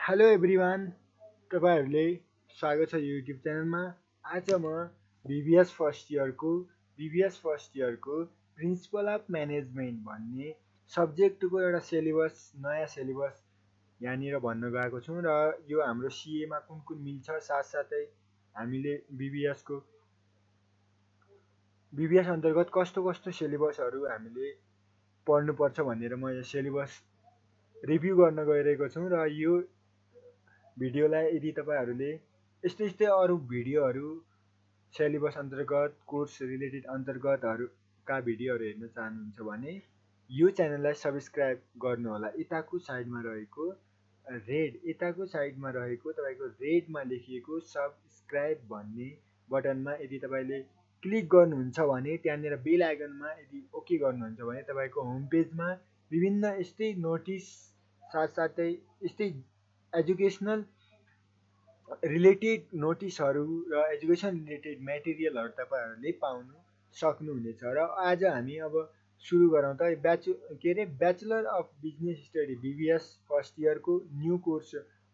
Hello everyone, तपाईँहरूले स्वागत छ युट्युब च्यानलमा। आज म बिबिएस फर्स्ट इयरको प्रिन्सिपल अफ म्यानेजमेन्ट भन्ने सब्जेक्टको एउटा सिलेबस नयाँ सिलेबस यहाँनिर भन्न गएको छु र यो हाम्रो सिएमा कुन कुन मिल्छ, साथसाथै हामीले बिबिएस अन्तर्गत कस्तो कस्तो सिलेबसहरू हामीले पढ्नुपर्छ भनेर म यो सिलेबस रिभ्यू गर्न गइरहेको छु र यो भिडियोलाई यदि तपाईँहरूले यस्तै यस्तै अरू भिडियोहरू सिलेबस अन्तर्गत कोर्स रिलेटेड अन्तर्गतहरूका भिडियोहरू हेर्न चाहनुहुन्छ भने यो च्यानललाई सब्सक्राइब गर्नुहोला। यताको साइडमा रहेको तपाईँको रेडमा लेखिएको सब्सक्राइब भन्ने बटनमा यदि तपाईँले क्लिक गर्नुहुन्छ भने त्यहाँनिर बेल आइकनमा यदि ओके गर्नुहुन्छ भने तपाईँको होम पेजमा विभिन्न यस्तै नोटिस साथसाथै यस्तै एजुकेसनल रिलेटेड नोटिसहरू र एजुकेसन रिलेटेड मेटेरियलहरू तपाईँहरूले पाउनु सक्नुहुनेछ। र आज हामी अब सुरु गरौँ त bachelor of business study BBS first इयरको न्यू कोर्स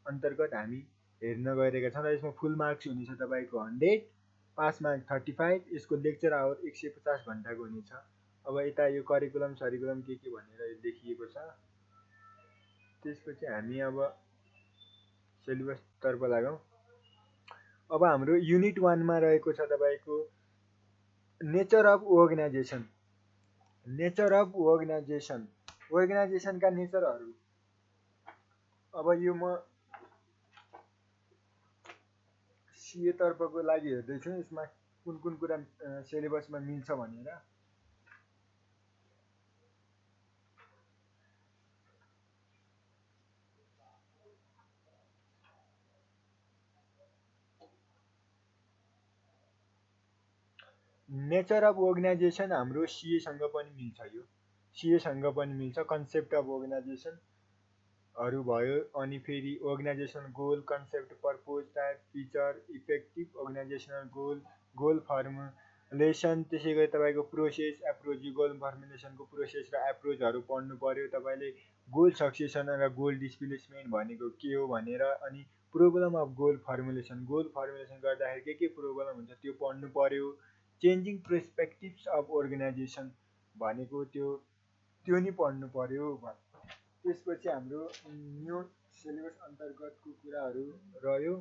अन्तर्गत हामी हेर्न गइरहेका छौँ र यसमा फुल मार्क्स हुनेछ तपाईँको 100, पास मार्क 35, यसको लेक्चर आवर 150 घन्टाको हुनेछ। अब यता यो करिकुलम सरिकुलम के भनेर लेखिएको छ। त्यसपछि हामी अब सिलेबसतर्फ लागौँ। अब हाम्रो युनिट 1 मा रहेको छ तपाईँको नेचर अफ अर्गनाइजेसन। अर्गनाइजेसनका नेचरहरू। अब यो म सिए तर्फको लागि हेर्दैछु यसमा कुन कुन कुरा सिलेबसमा मिल्छ भनेर। नेचर अफ अर्गनाइजेसन हाम्रो सिएसँग पनि मिल्छ। यो सिएसँग पनि मिल्छ। कन्सेप्ट अफ अर्गनाइजेसनहरू भयो, अनि फेरि organisational goal, concept, purpose, type, feature, effective organisational goal formulation, त्यसै गरी तपाईँको प्रोसेस, एप्रोच, गोल फर्मुलेसनको प्रोसेस र एप्रोचहरू पढ्नु पर्यो तपाईँले। गोल सक्सेसन र गोल डिस्प्लेसमेन्ट भनेको के हो भनेर, अनि प्रोब्लम अफ गोल फर्मुलेसन गर्दाखेरि के प्रोब्लम हुन्छ त्यो पढ्नु पर्यो। चेन्जिङ पर्सपेक्टिभ्स अफ अर्गनाइजेसन भनेको त्यो नि पढ्नु पर्यो। त्यसपछि हाम्रो न्यू सिलेबस अन्तर्गतको कुराहरू रह्यो।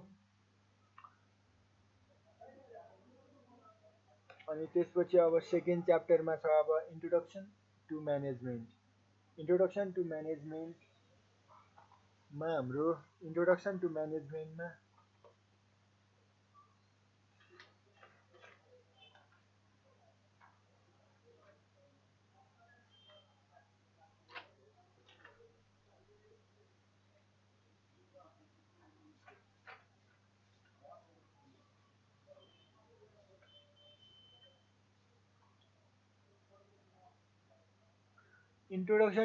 अनि त्यसपछि अब सेकेन्ड च्याप्टरमा छ अब इन्ट्रोडक्सन टु म्यानेजमेन्टमा इन्ट्रोडक्सन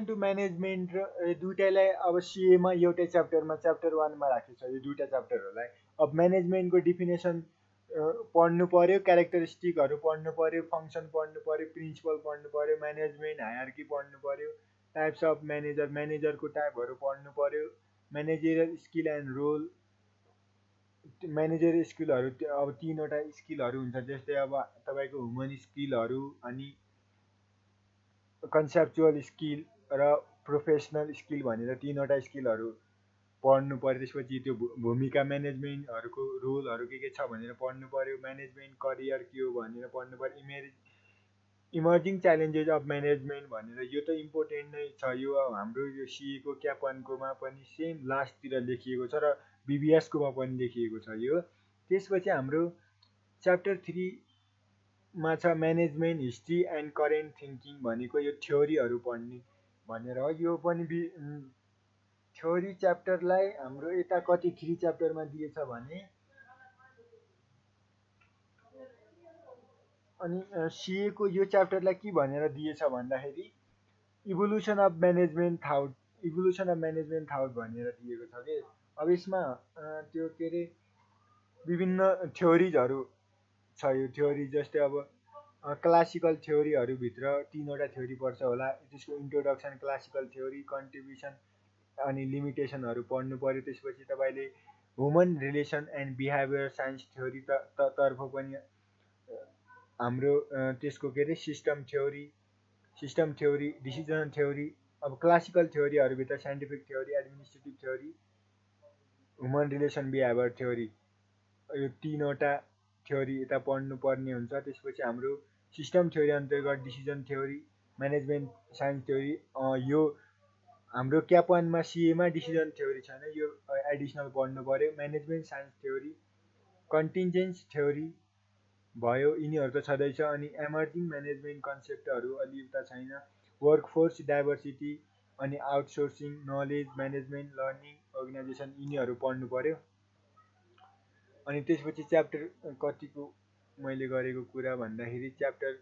टु म्यानेजमेन्ट र दुइटैलाई अब सिएमा एउटै च्याप्टरमा च्याप्टर 1 मा राखेको छ। यो दुईवटा च्याप्टरहरूलाई अब म्यानेजमेन्टको डिफिनेसन पढ्नु पर्यो, क्यारेक्टरिस्टिकहरू पढ्नु पर्यो, फङ्सन पढ्नु पर्यो, प्रिन्सिपल पढ्नु पर्यो, म्यानेजमेन्ट हायरार्की पढ्नु पर्यो, टाइप्स अफ म्यानेजरको टाइपहरू पढ्नु पर्यो, managerial skill and role. Managerial स्किलहरू अब 3वटा स्किलहरू हुन्छ, जस्तै अब तपाईँको ह्युमन स्किलहरू, अनि कन्सेप्चुअल स्किल र प्रोफेसनल स्किल भनेर 3वटा स्किलहरू पढ्नु पर्यो। त्यसपछि त्यो भूमिका म्यानेजमेन्टहरूको रोलहरू के छ भनेर पढ्नु पर्यो। म्यानेजमेन्ट करियर के हो भनेर पढ्नु पर्यो। इमर्जिङ च्यालेन्जेस अफ म्यानेजमेन्ट भनेर, यो त इम्पोर्टेन्ट नै छ। यो हाम्रो यो सिएको क्याप 1कोमा पनि सेम लास्टतिर लेखिएको छ र बिबिएसकोमा पनि लेखिएको छ यो। त्यसपछि हाम्रो च्याप्टर 3 मा छ management history and current thinking भनेको यो थ्योरीहरू पढ्ने भनेर हो। यो पनि थ्योरी च्याप्टरलाई हाम्रो यता कति 3 च्याप्टरमा दिएछ भने, अनि सिएको यो च्याप्टरलाई के भनेर दिएछ भन्दाखेरि इभोल्युसन अफ म्यानेजमेन्ट थाउट भनेर दिएको छ कि। अब यसमा त्यो विभिन्न थ्योरिजहरू छ। यो थ्योरी जस्तै अब क्लासिकल थ्योरीहरूभित्र 3वटा थ्योरी पर्छ होला। त्यसको इन्ट्रोडक्सन, क्लासिकल थ्योरी, कन्ट्रिब्युसन अनि लिमिटेसनहरू पढ्नु पर्यो। त्यसपछि तपाईँले human relation and behaviour science theory तर्फ पनि हाम्रो त्यसको के अरे सिस्टम थ्योरी डिसिजन थ्योरी, अब क्लासिकल थ्योरीहरूभित्र scientific theory, administrative theory, human relation behaviour theory, यो तीनवटा थ्योरी यता पढ्नुपर्ने हुन्छ। त्यसपछि हाम्रो सिस्टम थ्योरी अन्तर्गत decision theory, management science theory, यो हाम्रो क्याप वानमा सिएमा डिसिजन थ्योरी छैन, यो एडिसनल पढ्नु पर्यो। म्यानेजमेन्ट साइन्स थ्योरी, कन्टिन्जेन्स थ्योरी भयो, यिनीहरू त छँदैछ। अनि एमर्जिङ म्यानेजमेन्ट कन्सेप्टहरू अलि उता छैन। वर्कफोर्स डाइभर्सिटी अनि outsourcing, knowledge management, learning, organisation, यिनीहरू पढ्नु पर्यो। अनि त्यसपछि च्याप्टर कतिको मैले गरेको कुरा भन्दाखेरि च्याप्टर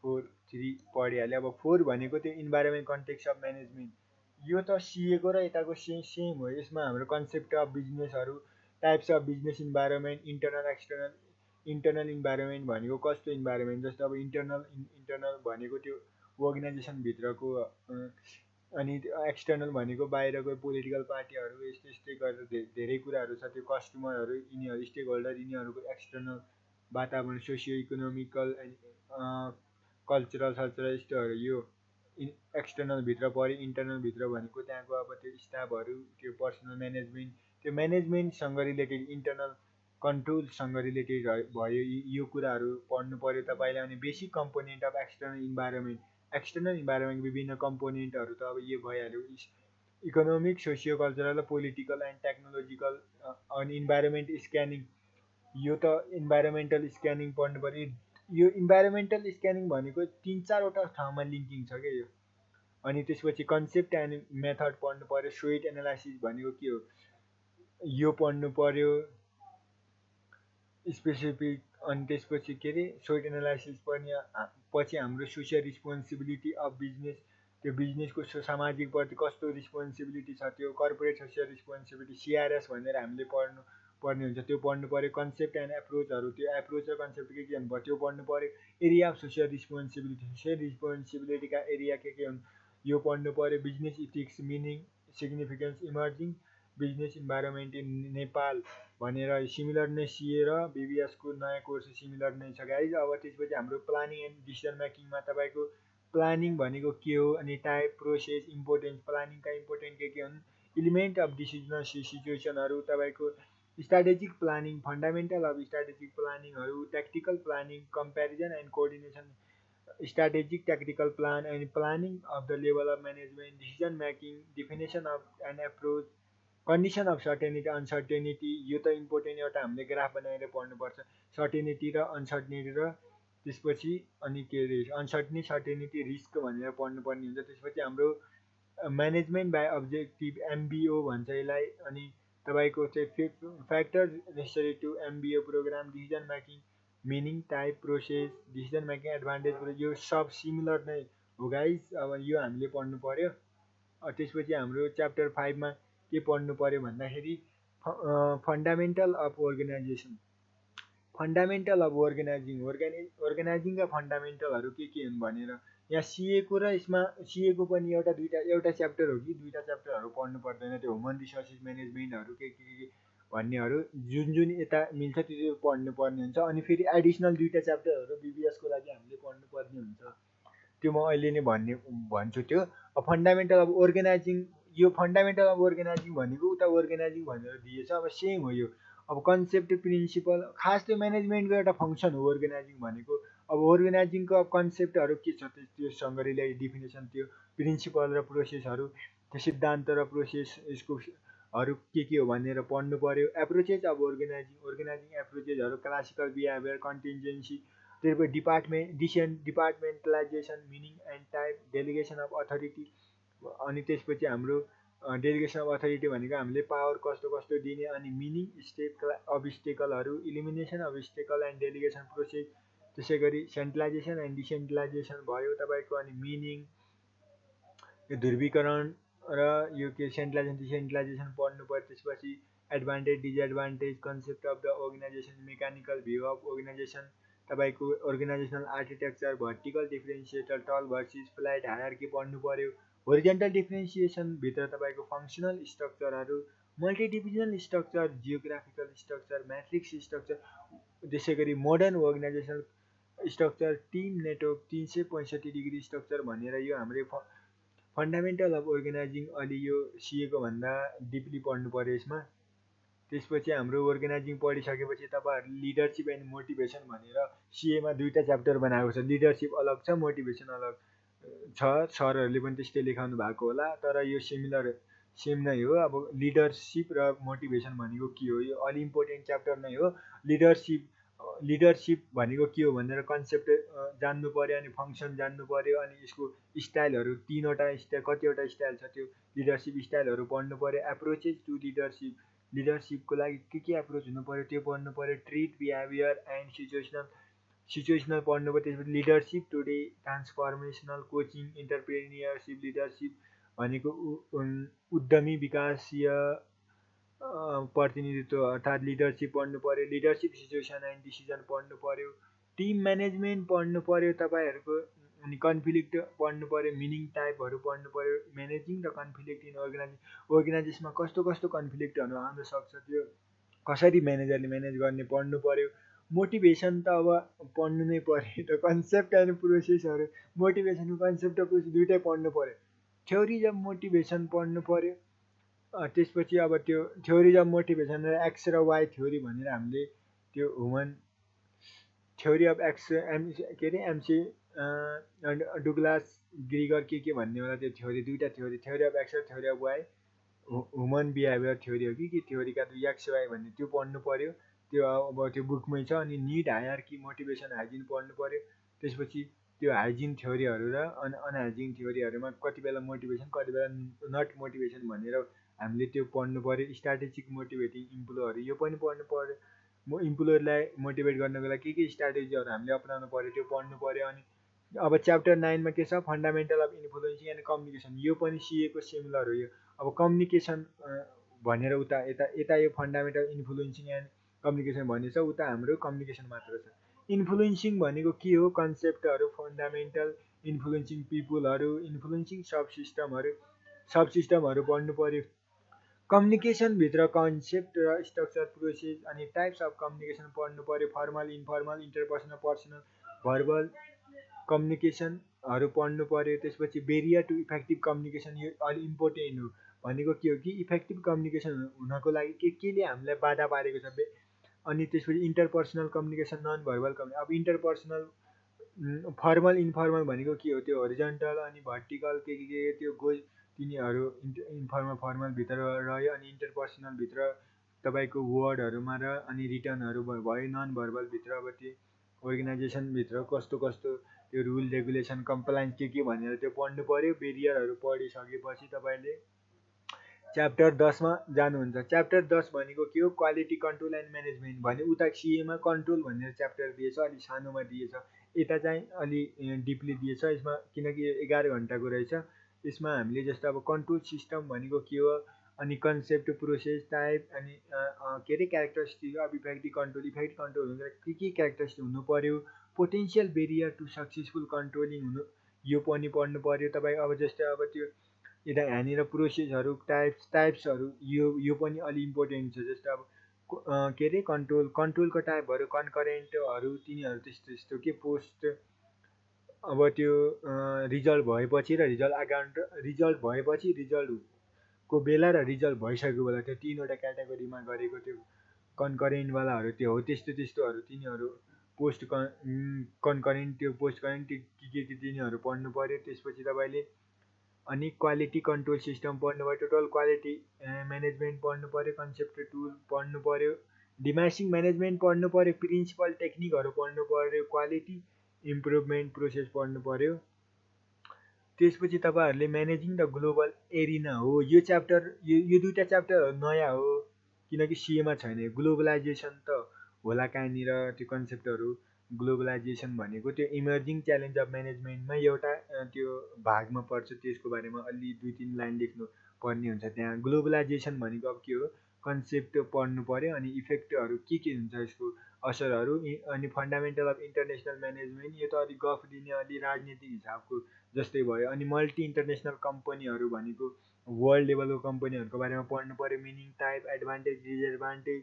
4, 3 पढिहालेँ। अब 4 भनेको त्यो इन्भाइरोमेन्ट कन्टेक्स्ट अफ म्यानेजमेन्ट, यो त सिएको र यताको सेम हो। यसमा हाम्रो कन्सेप्ट अफ बिजनेसहरू, types of business environment, internal external. Internal environment भनेको कस्तो इन्भाइरोमेन्ट, जस्तो अब इन्टरनल भनेको त्यो अर्गनाइजेसनभित्रको, अनि एक्सटर्नल भनेको बाहिरको पोलिटिकल पार्टीहरू, यस्तै गरेर धेरै कुराहरू छ। त्यो कस्टमरहरू, यिनीहरू स्टेक होल्डर, यिनीहरूको एक्सटर्नल वातावरण, सोसियो इकोनोमिकल कल्चरल यस्तोहरू यो एक्सटर्नलभित्र पऱ्यो। इन्टरनलभित्र भनेको त्यहाँको अब त्यो स्टाफहरू, त्यो पर्सनल म्यानेजमेन्ट, त्यो म्यानेजमेन्टसँग रिलेटेड, इन्टरनल कन्ट्रोलसँग रिलेटेड भयो। यो कुराहरू पढ्नु पर्यो तपाईँले। अनि basic component of external environment विभिन्न कम्पोनेन्टहरू त अब यो भइहाल्यो, economic, socio cultural, political and technological. अनि इन्भाइरोमेन्ट स्क्यानिङ, यो त इन्भाइरोमेन्टल स्क्यानिङ पढ्नु पर्यो। यो इन्भाइरोमेन्टल स्क्यानिङ भनेको 3-4वटा ठाउँमा लिङ्किङ छ क्या यो। अनि त्यसपछि कन्सेप्ट एन्ड मेथड पढ्नु पर्यो। स्वेट एनालाइसिस भनेको के हो, यो पढ्नु पर्यो स्पेसिफिक। अनि त्यसपछि के अरे स्वेट एनालाइसिस पनि पछि हाम्रो सोसियल रिस्पोन्सिबिलिटी अफ बिजनेस, त्यो बिजनेसको सामाजिक प्रति कस्तो रिस्पोन्सिबिलिटी छ, त्यो कर्पोरेट सोसियल रिस्पोन्सिबिलिटी, सिआरएस भनेर हामीले पर्ने हुन्छ, त्यो पढ्नु पर्यो। कन्सेप्ट एन्ड एप्रोचहरू, त्यो एप्रोच र कन्सेप्ट के हुनु पर्यो त्यो पढ्नु पर्यो। एरिया अफ सोसियल रिस्पोन्सिबिलिटीका एरिया के हुन्, यो पढ्नु पर्यो। Business ethics, meaning, significance, emerging business environment in Nepal भनेर सिमिलर नै सिए र बिबिएसको नयाँ कोर्स सिमिलर नै छ गाइज। अब त्यसपछि हाम्रो प्लानिङ एन्ड डिसिजन मेकिङमा तपाईँको प्लानिङ भनेको के हो, अनि टाइप, प्रोसेस, इम्पोर्टेन्स, प्लानिङका इम्पोर्टेन्ट के हुन्, इलिमेन्ट अफ डिसिजनल सिचुएसनहरू, तपाईँको strategic planning, fundamental of strategic प्लानिङहरू, tactical planning, comparison and coordination, strategic tactical plan and planning of the level of management, decision making, definition of an approach, condition of certainty uncertainty, यो त important एउटा हामीले graph बनाएर पढ्नुपर्छ। Certainty र uncertainty, र त्यसपछि अनि के अरे अनसर्टेनिटी, सर्टेनिटी, रिस्क भनेर पढ्नुपर्ने हुन्छ। त्यसपछि हाम्रो म्यानेजमेन्ट बाई अब्जेक्टिभ, एमबिओ भन्छ यसलाई। अनि तपाईँको चाहिँ factor necessary to MBO programme, decision making, meaning, type, process, decision making, advantage, यो सब सिमिलर नै हो गाइज। अब यो हामीले पढ्नु पर्यो। त्यसपछि हाम्रो च्याप्टर 5मा के पढ्नु पर्यो भन्दाखेरि fundamental of organisation, fundamental of अर्गनाइजिङका फन्डामेन्टलहरू के हुन् भनेर यहाँ सिएको र यसमा सिएको पनि एउटा च्याप्टर हो कि दुईवटा च्याप्टरहरू पढ्नु पर्दैन। त्यो ह्युमन रिसोर्सेस म्यानेजमेन्टहरू के भन्नेहरू जुन यता मिल्छ त्यो पढ्नु पर्ने हुन्छ। अनि फेरि एडिसनल 2टा च्याप्टरहरू बिबिएसको लागि हामीले पढ्नुपर्ने हुन्छ, त्यो म अहिले नै भन्छु। त्यो फन्डामेन्टल अफ अर्गनाइजिङ, यो फन्डामेन्टल अफ अर्गनाइजिङ भनेको उता अर्गनाइजिङ भनेर दिएछ, अब सेम हो यो। अब कन्सेप्ट, प्रिन्सिपल, खास त्यो म्यानेजमेन्टको एउटा फङ्सन हो अर्गनाइजिङ भनेको। अब अर्गनाइजिङको अब कन्सेप्टहरू के छ त्योसँग रिलेटेड डिफिनेसन, त्यो प्रिन्सिपल र प्रोसेसहरू, त्यो सिद्धान्त र प्रोसेस, यसकोहरू के हो भनेर पढ्नु पर्यो। एप्रोचेस अफ अर्गनाइजिङ एप्रोचेसहरू, क्लासिकल बिहेभियर, कन्टिन्जेन्सी, त्यसपछि departmentalisation, meaning and type, delegation of authority. अनि त्यसपछि हाम्रो डेलिगेसन अफ अथोरिटी भनेको हामीले पावर कस्तो दिने, अनि मिनिङ, अब्स्टेकलहरू, elimination of obstacle and delegation process, त्यसै गरी सेन्ट्रलाइजेसन एन्ड डिसेन्ट्रलाइजेसन भयो तपाईँको। अनि मिनिङ, यो ध्रुवीकरण र यो के सेन्ट्रलाइजेसन डिसेन्ट्रलाइजेसन पढ्नु पर्यो। त्यसपछि advantage, disadvantage, concept of the organisation, mechanical view of organisation, तपाईँको organisational architecture, vertical differentiator, tall versus flat hierarchy पढ्नु पर्यो। होरिजेन्टल डिफ्रेन्सिएसन भित्र तपाईँको फङ्सनल स्ट्रक्चरहरू, multidivisional structure, geographical structure, matrix structure, त्यसै गरी modern organisational structure, team network, 365 degree structure भनेर यो हाम्रो फन्डामेन्टल अफ अर्गनाइजिङ अलि यो सिएको भन्दा डिपली पढ्नु पर्यो यसमा। त्यसपछि हाम्रो अर्गनाइजिङ पढिसकेपछि तपाईँहरूले लिडरसिप एन्ड मोटिभेसन भनेर सिएमा 2टा च्याप्टर बनाएको छ। लिडरसिप अलग छ, मोटिभेसन अलग छ। सरहरूले पनि त्यस्तै लेखाउनु भएको होला, तर यो सेम नै हो। अब लिडरसिप र मोटिभेसन भनेको के हो, यो अलि इम्पोर्टेन्ट च्याप्टर नै हो। लिडरसिप भनेको के हो भनेर कन्सेप्ट जान्नु पर्यो, अनि फङ्सन जान्नु पर्यो, अनि यसको स्टाइलहरू 3वटा स्टाइल, कतिवटा स्टाइल छ त्यो लिडरसिप स्टाइलहरू पढ्नु पर्यो। एप्रोचेस टु लिडरसिपको लागि के एप्रोच हुनु पर्यो त्यो पढ्नु पर्यो। ट्रिट, बिहेभियर एन्ड सिचुएसनल पढ्नु पर्यो। त्यसपछि leadership today, transformational coaching, इन्टरप्रेन्योरसिप leadership भनेको उद्यमी विकासीय प्रतिनिधित्व अर्थात् लिडरसिप पढ्नु पर्यो। लिडरसिप सिचुएसन एन्ड डिसिजन पढ्नु पर्यो। टिम म्यानेजमेन्ट पढ्नु पर्यो तपाईँहरूको, अनि कन्फ्लिक्ट पढ्नु पर्यो। मिनिङ टाइपहरू पढ्नु पर्यो। म्यानेजिङ द कन्फ्लिक्ट इन अर्गनाइजेसनमा कस्तो कस्तो कन्फ्लिक्टहरू आउन सक्छ, त्यो कसरी म्यानेजरले म्यानेज गर्ने पढ्नु पर्यो। मोटिभेसन त अब पढ्नु नै पर्यो, त कन्सेप्ट एन्ड प्रोसेसहरू, मोटिभेसनको कन्सेप्ट र प्रोसेस दुइटै पढ्नु पर्यो। थ्योरिज अफ मोटिभेसन पढ्नु पर्यो। त्यसपछि अब त्यो थ्योरिज अफ मोटिभेसन र एक्स र वाइ थ्योरी भनेर हामीले त्यो ह्युमन थ्योरी अफ एक्स के अरे एमसी डुग्लास ग्रिगर के भन्ने होला त्यो थ्योरी, 2टा थ्योरी अफ एक्स र theory of Y, human behaviour theory हो कि थ्योरीका एक्स वाइ भन्ने, त्यो पढ्नु पर्यो। त्यो अब त्यो बुकमै छ। अनि निड, हायरार्की, मोटिभेसन, हाइजिन पढ्नु पर्यो। त्यसपछि त्यो हाइजिन थ्योरीहरू र अनहाइजिन थ्योरीहरूमा कति बेला मोटिभेसन कति बेला नट मोटिभेसन भनेर हामीले त्यो पढ्नु पर्यो। स्ट्राटेजिक मोटिभेटिङ इम्प्लोहरू यो पनि पढ्नु पर्यो। इम्प्लोयरलाई मोटिभेट गर्नको लागि के स्ट्राटेजीहरू हामीले अपनाउनु पर्यो त्यो पढ्नु पर्यो। अनि अब च्याप्टर 9मा के छ, fundamental of influencing and communication, यो पनि सिएको सिमिलर हो। यो अब कम्युनिकेसन भनेर यता यो फन्डामेन्टल इन्फ्लुएन्सिङ एन्ड कम्युनिकेसन भनेछ, उता हाम्रो कम्युनिकेसन मात्र छ। इन्फ्लुएन्सिङ भनेको के हो, कन्सेप्टहरू, फन्डामेन्टल इन्फ्लुएन्सिङ पिपुलहरू, इन्फ्लुएन्सिङ सबसिस्टमहरू पढ्नु पर्यो। कम्युनिकेसनभित्र कन्सेप्ट र स्ट्रक्चर, प्रोसेस, अनि टाइप्स अफ कम्युनिकेसन पढ्नु पर्यो। Formal, informal, interpersonal, personal, verbal कम्युनिकेसनहरू पढ्नु पर्यो। त्यसपछि बेरियर टु इफेक्टिभ कम्युनिकेसन, यो अलि इम्पोर्टेन्ट हो। भनेको के हो कि इफेक्टिभ कम्युनिकेसन हुनको लागि केले हामीलाई बाधा पारेको छ। अनि त्यसपछि interpersonal communication, non verbal communication. अब इन्टरपर्सनल फर्मल इन्फर्मल भनेको के हो, त्यो होरिजन्टल अनि भर्टिकल के त्यो तिनीहरू इन्फर्मल फर्मलभित्र रह्यो। अनि इन्टरपर्सनलभित्र तपाईँको वर्डहरूमा र अनि रिटर्नहरू भयो। नन भर्बलभित्र अब त्यो अर्गनाइजेसनभित्र कस्तो कस्तो त्यो रुल रेगुलेसन कम्प्लाइन्स के भनेर त्यो पढ्नु पर्यो। बेरियरहरू पढिसकेपछि तपाईँले च्याप्टर 10मा जानुहुन्छ। च्याप्टर 10 भनेको के हो, क्वालिटी कन्ट्रोल एन्ड म्यानेजमेन्ट भने उता सिएमा कन्ट्रोल भनेर च्याप्टर दिएछ, अलि सानोमा दिएछ। यता चाहिँ अलि डिपली दिएछ यसमा, किनकि 11 घन्टाको रहेछ। यसमा हामीले जस्तो अब कन्ट्रोल सिस्टम भनेको के हो, अनि कन्सेप्ट, प्रोसेस, टाइप, अनि के अरे क्यारेक्टरिस्टिक अफ इफेक्टिभ कन्ट्रोल हुँदा के क्यारेक्टरिस्टिक हुनु पर्यो। Potential barrier to successful controlling हुनु, यो पनि पढ्नु पर्यो तपाईँ। अब जस्तै अब त्यो यता यहाँनिर प्रोसेसहरू, टाइप्सहरू, यो पनि अलि इम्पोर्टेन्ट छ। जस्तो अब के अरे कन्ट्रोलको टाइपहरू, कन्करेन्टहरू, तिनीहरू त्यस्तो के पोस्ट, अब त्यो रिजल्ट भएपछि र रिजल्ट भएपछि, रिजल्टको बेला र रिजल्ट भइसकेको बेला, त्यो 3वटा क्याटेगोरीमा गरेको त्यो कन्करेन्टवालाहरू त्यो हो। त्यस्तोहरू तिनीहरू पोस्ट कन्करेन्ट, त्यो पोस्ट करेन्ट के तिनीहरू पढ्नु पर्यो। त्यसपछि तपाईँले अनि क्वालिटी कन्ट्रोल सिस्टम पढ्नु पर्यो। टोटल क्वालिटी म्यानेजमेन्ट पढ्नु पर्यो। कन्सेप्ट टुल पढ्नु पर्यो। डिमासिङ म्यानेजमेन्ट पढ्नु पर्यो। प्रिन्सिपल टेक्निकहरू पढ्नु पर्यो। क्वालिटी इम्प्रुभमेन्ट प्रोसेस पढ्नु पर्यो। त्यसपछि तपाईँहरूले म्यानेजिङ द ग्लोबल एरिना हो यो च्याप्टर। यो 2टा च्याप्टरहरू नयाँ हो, किनकि सिएमा छैन। ग्लोबलाइजेसन त होला कहाँनिर, त्यो कन्सेप्टहरू। ग्लोबलाइजेसन भनेको त्यो इमर्जिङ च्यालेन्ज अफ म्यानेजमेन्टमा एउटा त्यो भागमा पर्छ, त्यसको बारेमा अलि 2-3 लाइन लेख्नु पर्ने हुन्छ त्यहाँ। ग्लोबलाइजेसन भनेको अब के हो, कन्सेप्ट पढ्नु पर्यो। अनि इफेक्टहरू के हुन्छ यसको असरहरू। अनि फन्डामेन्टल अफ इन्टरनेसनल म्यानेजमेन्ट, यो त अलि गफ दिने, अलि राजनीतिक हिसाबको जस्तै भयो। अनि मल्टी इन्टरनेसनल कम्पनीहरू भनेको वर्ल्ड लेभलको कम्पनीहरूको बारेमा पढ्नु पऱ्यो, मिनिङ, टाइप, एडभान्टेज, डिसएडभान्टेज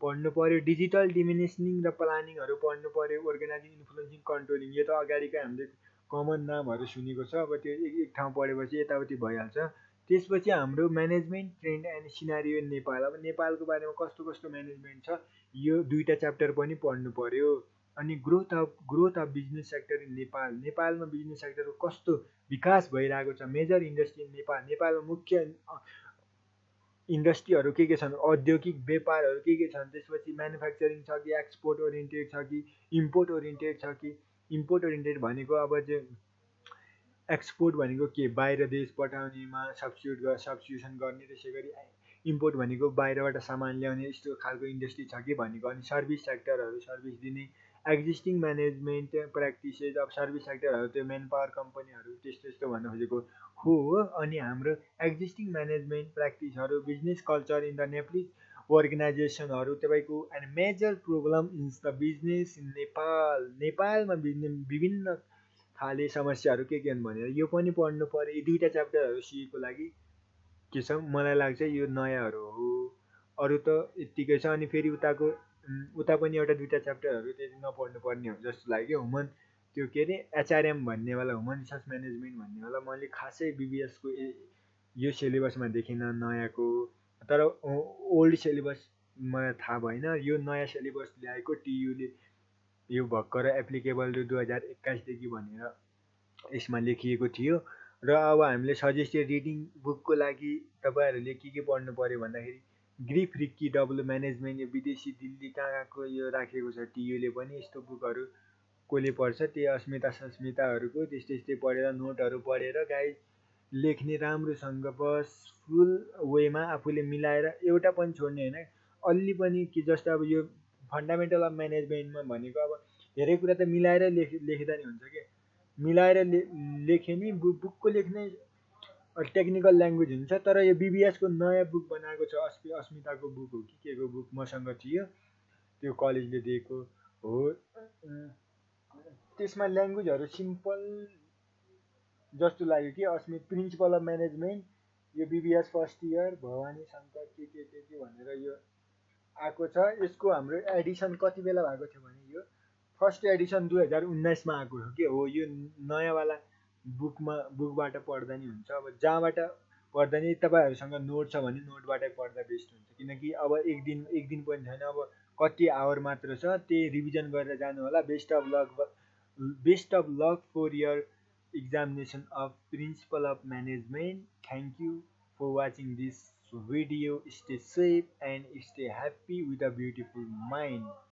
पढ्नु पऱ्यो, डिजिटल डिमिनिसनिङ र प्लानिङहरू पढ्नु पऱ्यो, अर्गनाइजिङ, इन्फ्लुएन्सिङ, कन्ट्रोलिङ। यो त अगाडिकै हामीले कमन नामहरू सुनेको छ, अब त्यो एक एक ठाउँ पढेपछि यताउति भइहाल्छ। त्यसपछि हाम्रो management trend and scenario Nepal. अब नेपालको बारेमा कस्तो कस्तो म्यानेजमेन्ट छ यो दुईवटा च्याप्टर पनि पढ्नु पर्यो। अनि growth of business sector in Nepal. नेपालमा बिजनेस सेक्टरको कस्तो विकास भइरहेको छ। Major industry in Nepal. नेपालमा मुख्य इन्डस्ट्रीहरू के छन्, औद्योगिक व्यापारहरू के छन्। त्यसपछि म्यानुफ्याक्चरिङ छ कि एक्सपोर्ट ओरिएन्टेड छ कि इम्पोर्ट ओरिएन्टेड छ कि। इम्पोर्ट ओरिएन्टेड भनेको अब चाहिँ एक्सपोर्ट भनेको के, बाहिर देश पठाउनेमा सब्स्टिट्युसन गर्ने। त्यसै गरी इम्पोर्ट भनेको बाहिरबाट सामान ल्याउने, यस्तो खालको इन्डस्ट्री छ कि भनेको। अनि सर्भिस सेक्टरहरू, सर्भिस दिने एक्जिस्टिङ म्यानेजमेन्ट प्र्याक्टिसेस। अब सर्भिस सेक्टरहरू त्यो मेन पावर कम्पनीहरू त्यस्तो यस्तो भन्नु खोजेको हो। अनि हाम्रो एक्जिस्टिङ म्यानेजमेन्ट प्र्याक्टिसहरू, business culture in the Nepalese अर्गनाइजेसनहरू तपाईँको। And major problem in the business in Nepal. नेपालमा विभिन्न खाले समस्याहरू के हुन् भनेर यो पनि पढ्नु पऱ्यो। यी दुईवटा च्याप्टरहरू सिएको लागि के छ, मलाई लाग्छ यो नयाँहरू हो। अरू त यत्तिकै छ। अनि फेरि उता पनि एउटा दुईवटा च्याप्टरहरू त्यति नपढ्नु पर्ने हो जस्तो लाग्यो। त्यो के अरे एचआरएम भन्नेवाला, ह्युमन रिसोर्स म्यानेजमेन्ट भन्नेवाला मैले खासै बिबिएसको यो सिलेबसमा देखिनँ नयाँको। तर ओल्ड सिलेबस मलाई थाहा भएन। यो नयाँ सिलेबस ल्याएको टियुले, यो भर्खर एप्लिकेबल टु 2021 भनेर यसमा लेखिएको थियो। र अब हामीले सजेस्टेड रिडिङ बुकको लागि तपाईँहरूले के पढ्नु पऱ्यो भन्दाखेरि ग्रिफ रिक्की डब्लु म्यानेजमेन्ट, यो विदेशी दिल्ली कहाँ कहाँको यो राखेको छ टियुले पनि। यस्तो बुकहरू कसले पढ्छ, त्यही अस्मिता सस्मिताहरूको त्यस्तै त्यस्तै पढेर नोटहरू पढेर गाइड लेख्ने राम्रोसँग बस फुल वेमा आफूले मिलाएर, एउटा पनि छोड्ने होइन। अलि पनि कि जस्तो अब यो फन्डामेन्टल अफ म्यानेजमेन्टमा भनेको अब धेरै कुरा त मिलाएर लेख्दा नि हुन्छ क्या। मिलाएर लेख्यो नि बुकको लेख्ने टेक्निकल ल्याङ्ग्वेज हुन्छ। तर यो बिबिएसको नयाँ बुक बनाएको छ, अस्मिताको बुक हो कि के को बुक मसँग थियो, त्यो कलेजले दिएको हो। त्यसमा ल्याङ्ग्वेजहरू सिम्पल जस्तो लाग्यो कि। प्रिन्सिपल अफ म्यानेजमेन्ट, यो BBS first year Bhawani Shankar के भनेर यो आएको छ। यसको हाम्रो एडिसन कति बेला भएको थियो भने यो फर्स्ट एडिसन 2019मा आएको हो कि हो। यो नयाँवाला बुकबाट पढ्दा नि हुन्छ। अब जहाँबाट पढ्दा नि तपाईँहरूसँग नोट छ भने नोटबाटै पढ्दा बेस्ट हुन्छ। किनकि अब एक दिन पनि छैन, अब कति आवर मात्र छ, त्यही रिभिजन गरेर जानु होला। Best of luck for your examination of principle of management. Thank you for watching this video. Stay safe and stay happy with a beautiful mind.